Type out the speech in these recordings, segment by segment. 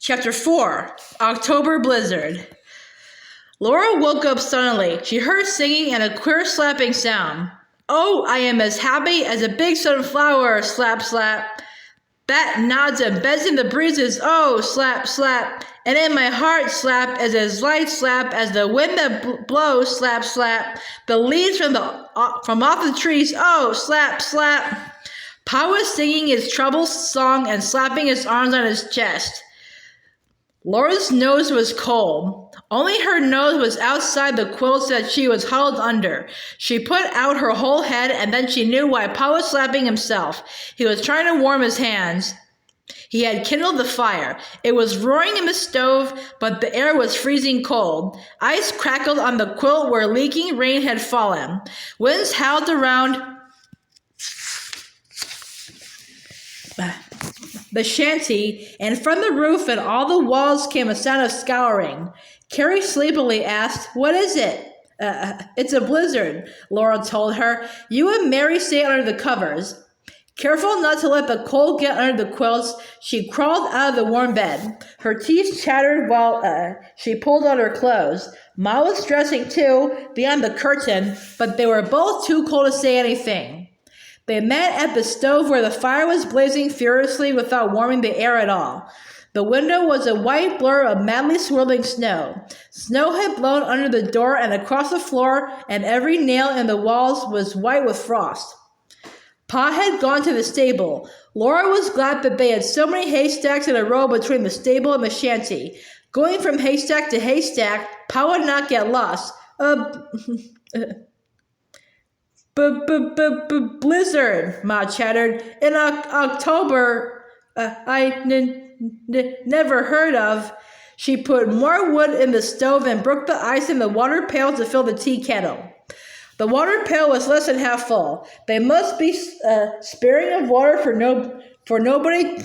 Chapter 4, October Blizzard. Laura woke up suddenly. She heard singing and a queer slapping sound. Oh, I am as happy as a big sunflower, slap, slap. Bat nods and bends in the breezes, oh, slap, slap. And in my heart slap as a light slap as the wind that blows, slap, slap. The leaves from off the trees, oh, slap, slap. Pa was singing his troubled song and slapping his arms on his chest. Laura's nose was cold. Only her nose was outside the quilts that she was huddled under. She put out her whole head, and then she knew why Pa was slapping himself. He was trying to warm his hands. He had kindled the fire. It was roaring in the stove, but the air was freezing cold. Ice crackled on the quilt where leaking rain had fallen. Winds howled around the shanty, and from the roof and all the walls came a sound of scouring. Carrie sleepily asked, "What is it?" It's a blizzard," Laura told her. "You and Mary stay under the covers." Careful not to let the cold get under the quilts, she crawled out of the warm bed. Her teeth chattered while she pulled on her clothes. Ma was dressing too, beyond the curtain, but they were both too cold to say anything. They met at the stove where the fire was blazing furiously without warming the air at all. The window was a white blur of madly swirling snow. Snow had blown under the door and across the floor, and every nail in the walls was white with frost. Pa had gone to the stable. Laura was glad that they had so many haystacks in a row between the stable and the shanty. Going from haystack to haystack, Pa would not get lost. Blizzard, Ma chattered. In October, never heard of. She put more wood in the stove and broke the ice in the water pail to fill the tea kettle. The water pail was less than half full. They must be sparing of water for nobody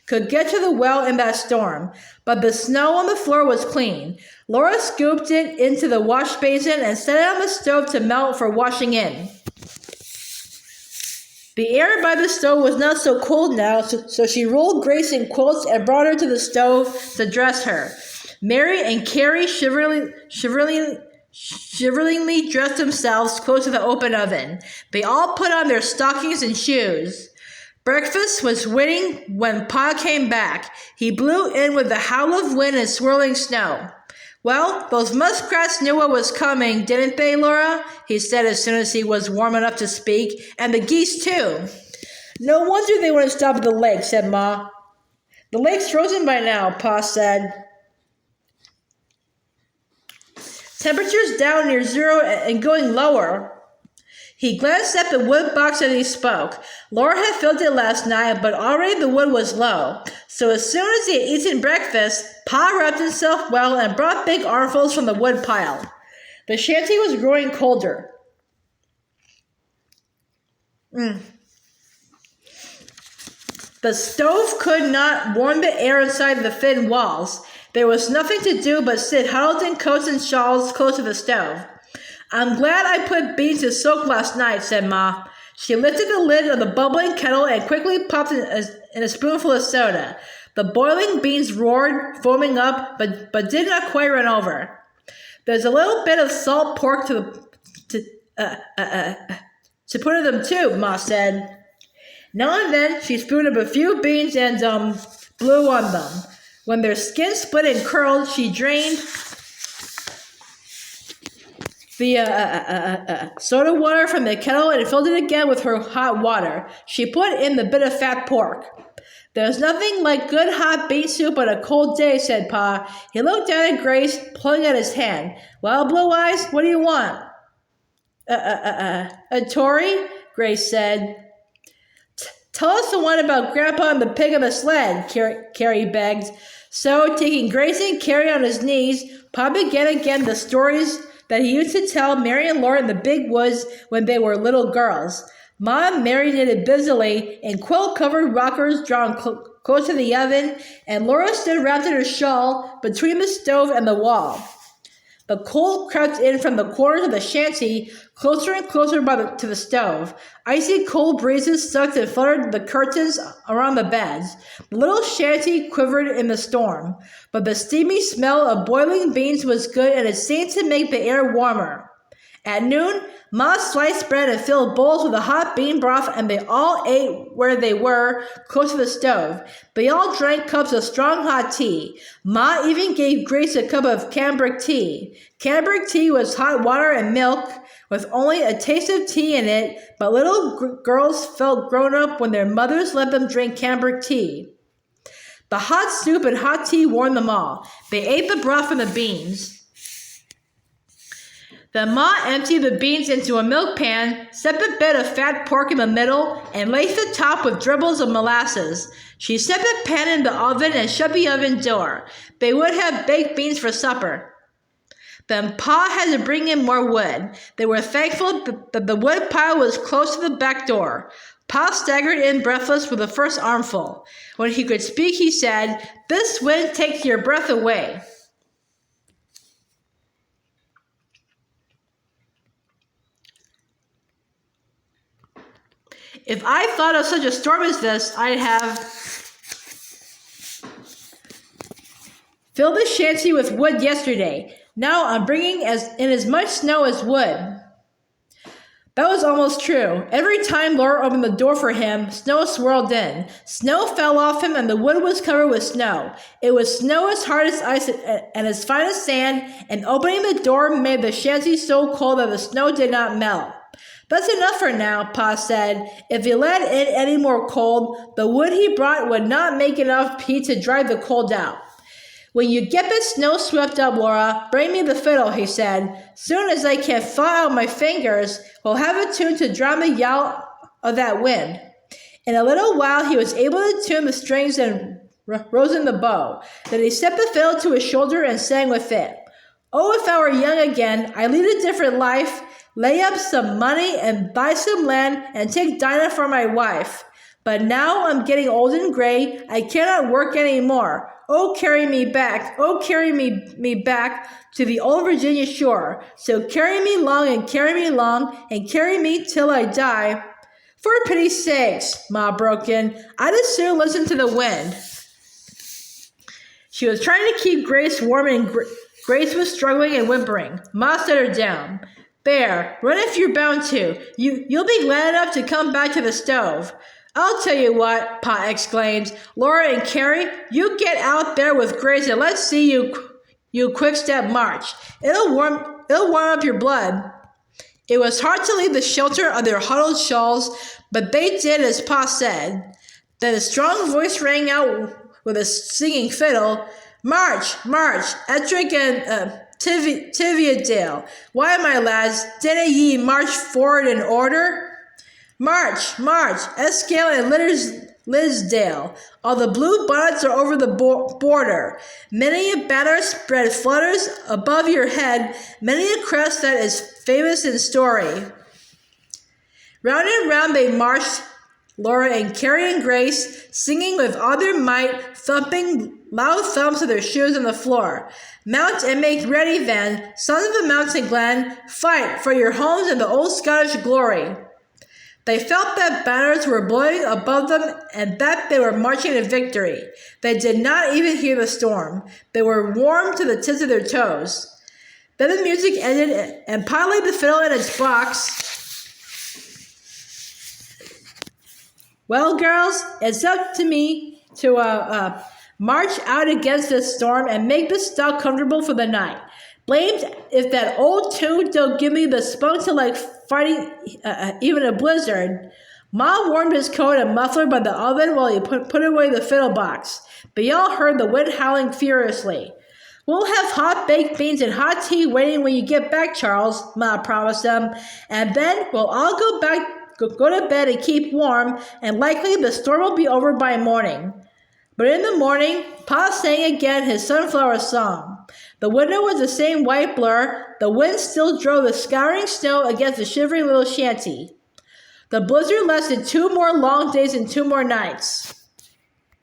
could get to the well in that storm. But the snow on the floor was clean. Laura scooped it into the wash basin and set it on the stove to melt for washing in. The air by the stove was not so cold now, so she rolled Grace in quilts and brought her to the stove to dress her. Mary and Carrie shiveringly dressed themselves close to the open oven. They all put on their stockings and shoes. Breakfast was waiting when Pa came back. He blew in with a howl of wind and swirling snow. "Well, those muskrats knew what was coming, didn't they, Laura?" he said as soon as he was warm enough to speak. "And the geese, too." "No wonder they wouldn't stop at the lake," said Ma. "The lake's frozen by now," Pa said. "Temperature's down near zero and going lower." He glanced at the wood box as he spoke. Laura had filled it last night, but already the wood was low. So as soon as he had eaten breakfast, Pa wrapped himself well and brought big armfuls from the wood pile. The shanty was growing colder. The stove could not warm the air inside the thin walls. There was nothing to do but sit huddled in coats and shawls close to the stove. "I'm glad I put beans to soak last night," said Ma. She lifted the lid of the bubbling kettle and quickly popped in a spoonful of soda. The boiling beans roared, foaming up, but did not quite run over. "There's a little bit of salt pork to put in them too," Ma said. Now and then she spooned up a few beans and blew on them. When their skin split and curled, she drained the soda water from the kettle and filled it again with her hot water. She put in the bit of fat pork. "There's nothing like good hot bean soup on a cold day," said Pa. He looked down at Grace, pulling at his hand. "Well, Blue Eyes, what do you want?" Tori," Grace said. "Tell us the one about Grandpa and the pig on the sled," Carrie begged. So, taking Grace and Carrie on his knees, Pa began again the stories that he used to tell Mary and Laura in the big woods when they were little girls. Ma and Mary knitted busily in quilt-covered rockers drawn close to the oven, and Laura stood wrapped in her shawl between the stove and the wall. The cold crept in from the corners of the shanty, closer and closer to the stove. Icy cold breezes sucked and fluttered the curtains around the beds. The little shanty quivered in the storm, but the steamy smell of boiling beans was good, and it seemed to make the air warmer. At noon, Ma sliced bread and filled bowls with the hot bean broth, and they all ate where they were, close to the stove. They all drank cups of strong hot tea. Ma even gave Grace a cup of cambric tea. Cambric tea was hot water and milk, with only a taste of tea in it, but little girls felt grown up when their mothers let them drink cambric tea. The hot soup and hot tea warmed them all. They ate the broth and the beans. Then Ma emptied the beans into a milk pan, set a bit of fat pork in the middle, and laced the top with dribbles of molasses. She set the pan in the oven and shut the oven door. They would have baked beans for supper. Then Pa had to bring in more wood. They were thankful that the wood pile was close to the back door. Pa staggered in breathless with the first armful. When he could speak, he said, "This wind takes your breath away." If I thought of such a storm as this, I'd have filled the shanty with wood yesterday. Now I'm bringing in as much snow as wood. That was almost true. Every time Laura opened the door for him, snow swirled in. Snow fell off him, and the wood was covered with snow. It was snow as hard as ice and as fine as sand, and opening the door made the shanty so cold that the snow did not melt. "That's enough for now," Pa said. "If you let in any more cold, the wood he brought would not make enough heat to drive the cold out. When you get the snow swept up, Laura, bring me the fiddle," he said. "Soon as I can thaw out my fingers, we'll have a tune to drown the yowl of that wind." In a little while, he was able to tune the strings and rose in the bow. Then he set the fiddle to his shoulder and sang with it. "Oh, if I were young again, I'd lead a different life. Lay up some money and buy some land and take Dinah for my wife. But now I'm getting old and gray. I cannot work any more. Oh, carry me back. Oh, carry me back to the old Virginia shore. So carry me long and carry me long and carry me till I die." "For pity's sakes," Ma broke in, "I'd as soon listen to the wind." She was trying to keep Grace warm, and Grace was struggling and whimpering. Ma set her down. "Bear, run if you're bound to. You'll be glad enough to come back to the stove." "I'll tell you what," Pa exclaimed. "Laura and Carrie, you get out there with Grace and let's see you quick-step march. It'll warm up your blood." It was hard to leave the shelter of their huddled shawls, but they did as Pa said. Then a strong voice rang out with a singing fiddle. "March, march, Ettrick and Tiviadale. Why, my lads, dinna ye march forward in order? March, march, Eskale and Lisdale. All the blue bonnets are over the border. Many a banner spread flutters above your head, many a crest that is famous in story." Round and round they marched, Laura and Carrie and Grace, singing with all their might, thumping loud thumps of their shoes on the floor. "Mount and make ready then, sons of the mountain glen, fight for your homes and the old Scottish glory." They felt that banners were blowing above them and that they were marching to victory. They did not even hear the storm. They were warm to the tips of their toes. Then the music ended and Pa laid the fiddle in its box. "Well, girls, it's up to me to march out against this storm and make this stock comfortable for the night. Blamed if that old tune don't give me the spunk to like fighting even a blizzard." Ma warmed his coat and muffler by the oven while he put away the fiddle box. But y'all heard the wind howling furiously. "We'll have hot baked beans and hot tea waiting when you get back, Charles," Ma promised them. "And then we'll all go to bed and keep warm, and likely the storm will be over by morning." But in the morning, Pa sang again his sunflower song. The window was the same white blur. The wind still drove the scouring snow against the shivering little shanty. The blizzard lasted 2 more long days and 2 more nights.